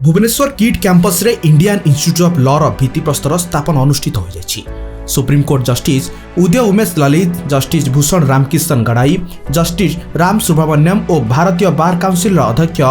Bhubaneswar kit campus रे Indian institute of law भित्तिप्रस्तर स्थापन अनुष्ठित हो जाइछि। Supreme court justice Uday Umesh Lalit, justice Bhushan Ramkishan गड़ाई, जस्टिस राम सुब्रमण्यम और भारतीय बार काउंसिल अध्यक्ष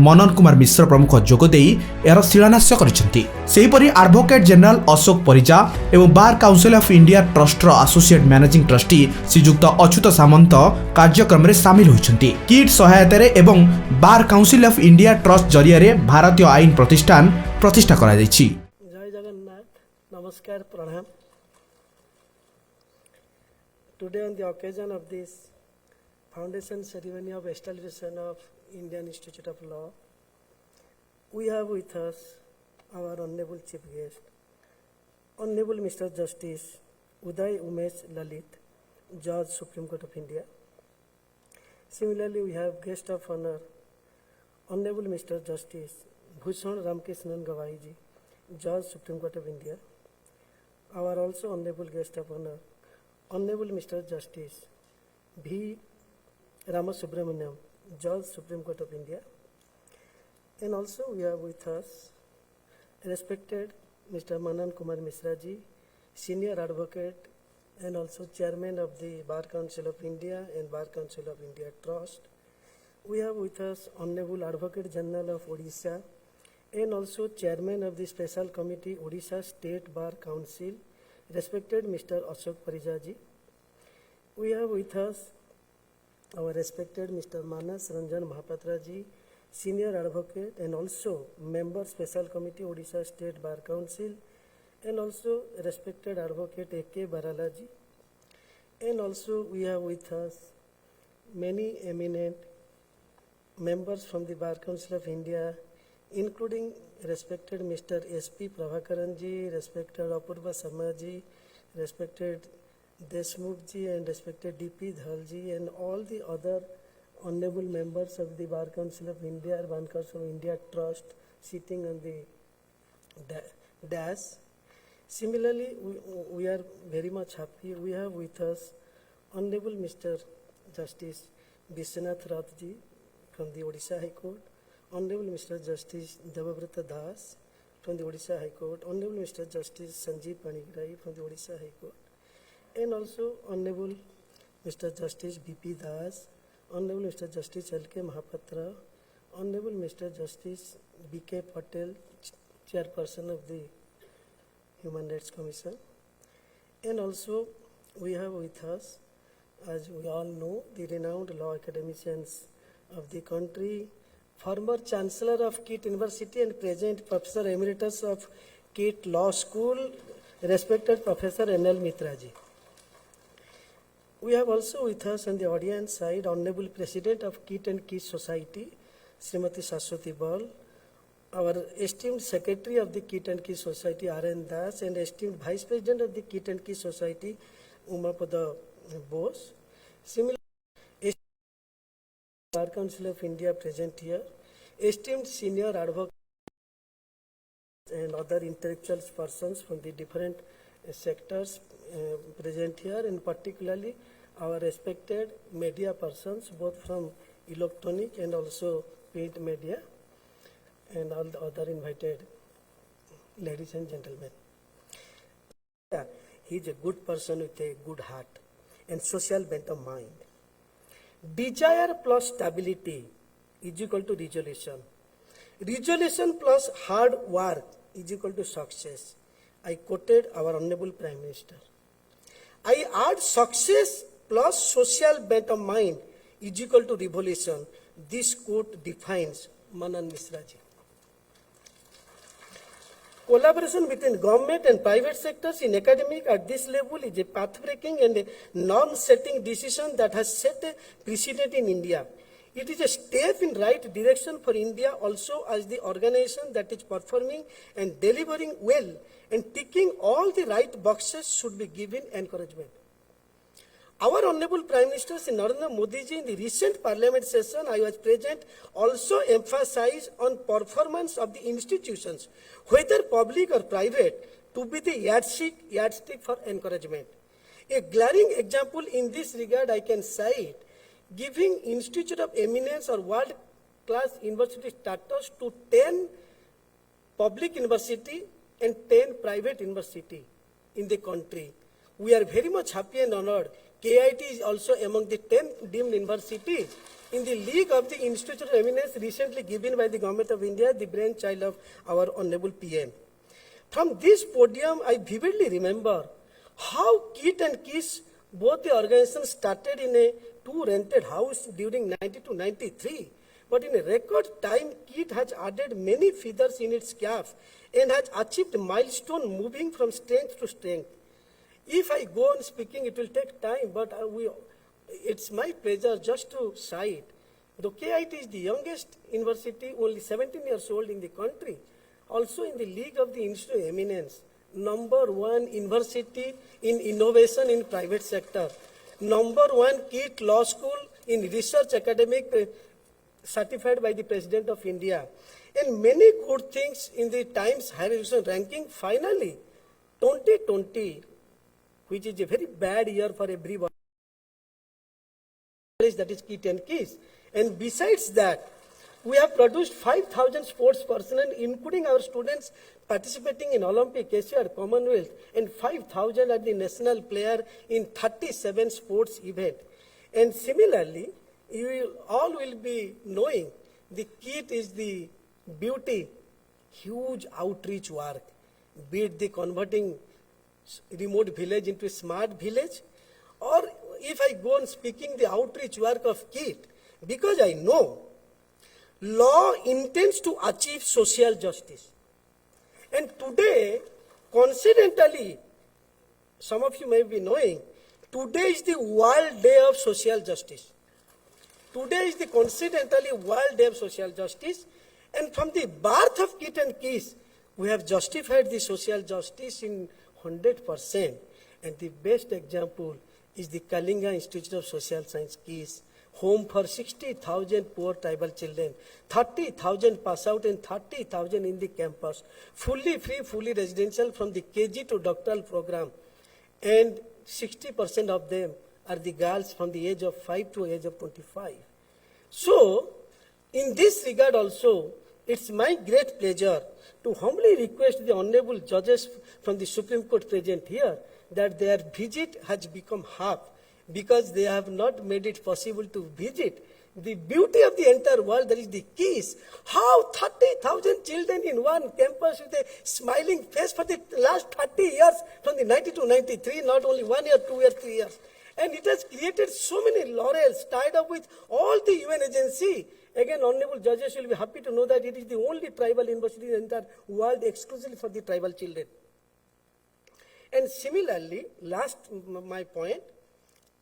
मनन कुमार मिश्र प्रमुख जोगदे यार शिलान्यास करिसेंति। सेहीपरि एडवोकेट जनरल अशोक परिजा एवं bar council of India trust associate managing trustee श्रीजुक्त अच्युत सामंत कार्यक्रम में सामिल होइछंति। किट सहायता एवं bar council of India trust जरिया भारतीय आईन प्रतिष्ठान प्रतिष्ठा करा जाइछि। जय जगन्नाथ, नमस्कार, प्रणाम। Today on the occasion of this foundation ceremony of establishment of Indian Institute of Law, we have with us our Honorable Chief Guest, Honorable Mr. Justice Uday Umesh Lalit, Judge Supreme Court of India. Similarly, we have guest of honor, Honorable Mr. Justice Bhushan Ramkishan Gawai ji, Judge Supreme Court of India. Our also Honorable guest of honor, Honorable Mr. Justice V. Ramasubramaniam, Judge Supreme Court of India. And also we have with us respected Mr. Manan Kumar Mishra ji, Senior Advocate and also Chairman of the Bar Council of India and Bar Council of India Trust. We have with us Honorable Advocate General of Odisha and also Chairman of the Special Committee Odisha State Bar Council, respected Mr. Ashok Parija ji. We have with us our respected Mr. Manas Ranjan Mahapatra ji, Senior Advocate and also Member Special Committee Odisha State Bar Council, and also respected Advocate A.K. Barala ji. And also we have with us many eminent members from the Bar Council of India, including respected Mr. S.P. Prabhakaran ji, respected Apurva Sharma ji, respected Deshmukh ji and respected D.P. Dhal ji, and all the other honorable members of the Bar Council of India, Bar Council of India Trust sitting on the dais. Similarly, we are very much happy. We have with us Honorable Mr. Justice Vishwanath Rath ji from the Odisha High Court, Honorable Mr. Justice Devabrata Das from the Odisha High Court, Honorable Mr. Justice Sanjeev Panigrahi from the Odisha High Court, and also Honorable Mr. Justice B.P. Das, Honorable Mr. Justice L.K. Mahapatra, Honorable Mr. Justice B.K. Patel, Chairperson of the Human Rights Commission, and also we have with us, as we all know, the renowned law academicians of the country, former Chancellor of KIT University and present Professor Emeritus of KIT Law School, respected Professor N.L. Mitra ji. We have also with us on the audience side Honorable President of KIT and KIT Society, Srimati Shashwati Bal, our esteemed Secretary of the KIT and KIT Society, R.N. Das, and esteemed Vice President of the KIT and KIT Society, Umapada Bose. Similarly, Bar Council of India present here, esteemed senior advocates and other intellectual persons from the different sectors present here, and particularly our respected media persons, both from electronic and also print media, and all the other invited ladies and gentlemen. He is a good person with a good heart and social bent of mind. Desire plus stability is equal to resolution. Resolution plus hard work is equal to success. I quoted our Honorable Prime Minister. I add success plus social bent of mind is equal to revolution. This quote defines Manan Mishra ji. Collaboration between government and private sectors in academic at this level is a path-breaking and a norm-setting decision that has set a precedent in India. It is a step in right direction for India also as the organization that is performing and delivering well and ticking all the right boxes should be given encouragement. Our Honorable Prime Minister Shri Narendra Modi ji in the recent Parliament session I was present also emphasized on performance of the institutions, whether public or private, to be the yardstick for encouragement. A glaring example in this regard I can cite, giving Institute of Eminence or World class university status to 10 public university and 10 private university in the country. We are very much happy and honored. KIT is also among the 10 deemed university in the League of the Institute of Eminence recently given by the Government of India, the brainchild of our Honorable PM. From this podium, I vividly remember how KIT and KISS, both the organizations started in a two-rented house during 92-93. But in a record time, KIT has added many feathers in its cap and has achieved milestone moving from strength to strength. If I go on speaking, it will take time, but it's my pleasure just to cite. The KIT is the youngest university, only 17 years old in the country, also in the League of the Institute of Eminence, #1 university in innovation in private sector, #1 KIT Law School in research academic certified by the President of India, and many good things in the Times Higher Education ranking. Finally, 2020, which is a very bad year for everybody, that is KIT and KISS. And besides that, we have produced 5,000 sports personnel, including our students participating in Olympic, Asia, Commonwealth, and 5,000 are the national player in 37 sports events. And similarly, all will be knowing the KIT is the beauty, huge outreach work, be it the converting remote village into a smart village, or if I go on speaking the outreach work of KIT, because I know law intends to achieve social justice. And today, coincidentally, some of you may be knowing, today is the World Day of Social Justice. Today is the coincidentally World Day of Social Justice, and from the birth of KIT and KISS, we have justified the social justice in 100%. And the best example is the Kalinga Institute of Social Science, KISS, home for 60,000 poor tribal children, 30,000 pass out and 30,000 in the campus, fully free, fully residential from the KG to doctoral program, and 60% of them are the girls from the age of 5 to age of 25. So, in this regard also, it's my great pleasure to humbly request the honorable judges from the Supreme Court present here that their visit has become half because they have not made it possible to visit the beauty of the entire world, that is the KISS. How 30,000 children in one campus with a smiling face for the last 30 years, from the 92-93, not only 1 year, 2 years, 3 years. And it has created so many laurels tied up with all the UN agency. Again, honorable judges will be happy to know that it is the only tribal university in the entire world exclusively for the tribal children. And similarly, last my point,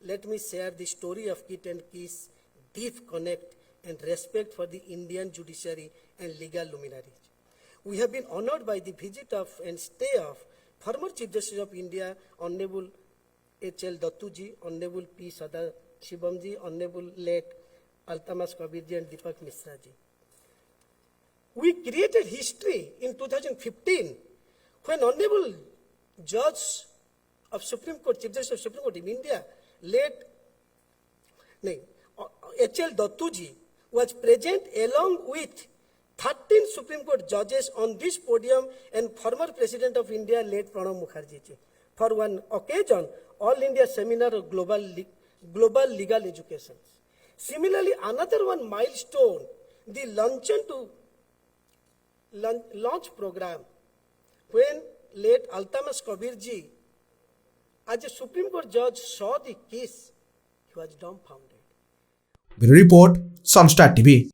let me share the story of KIT and KISS, deep connect and respect for the Indian judiciary and legal luminaries. We have been honored by the visit of and stay of former Chief Justice of India, Honorable H.L. Dattuji, Honorable P. Sadashivamji, Honorable late Altamas Kabirji and Deepak Misraji. We created history in 2015 when Honorable Judge of Supreme Court, Chief Justice of Supreme Court in India, H.L. Dattuji was present along with 13 Supreme Court judges on this podium and former President of India, late Pranab Mukherjee ji, for one occasion, All India Seminar of Global Legal Education. Similarly, another one milestone, the luncheon to launch program, when late Altamas Kabirji, as a Supreme Court judge, saw the case, he was dumbfounded. Report, Sunstar TV.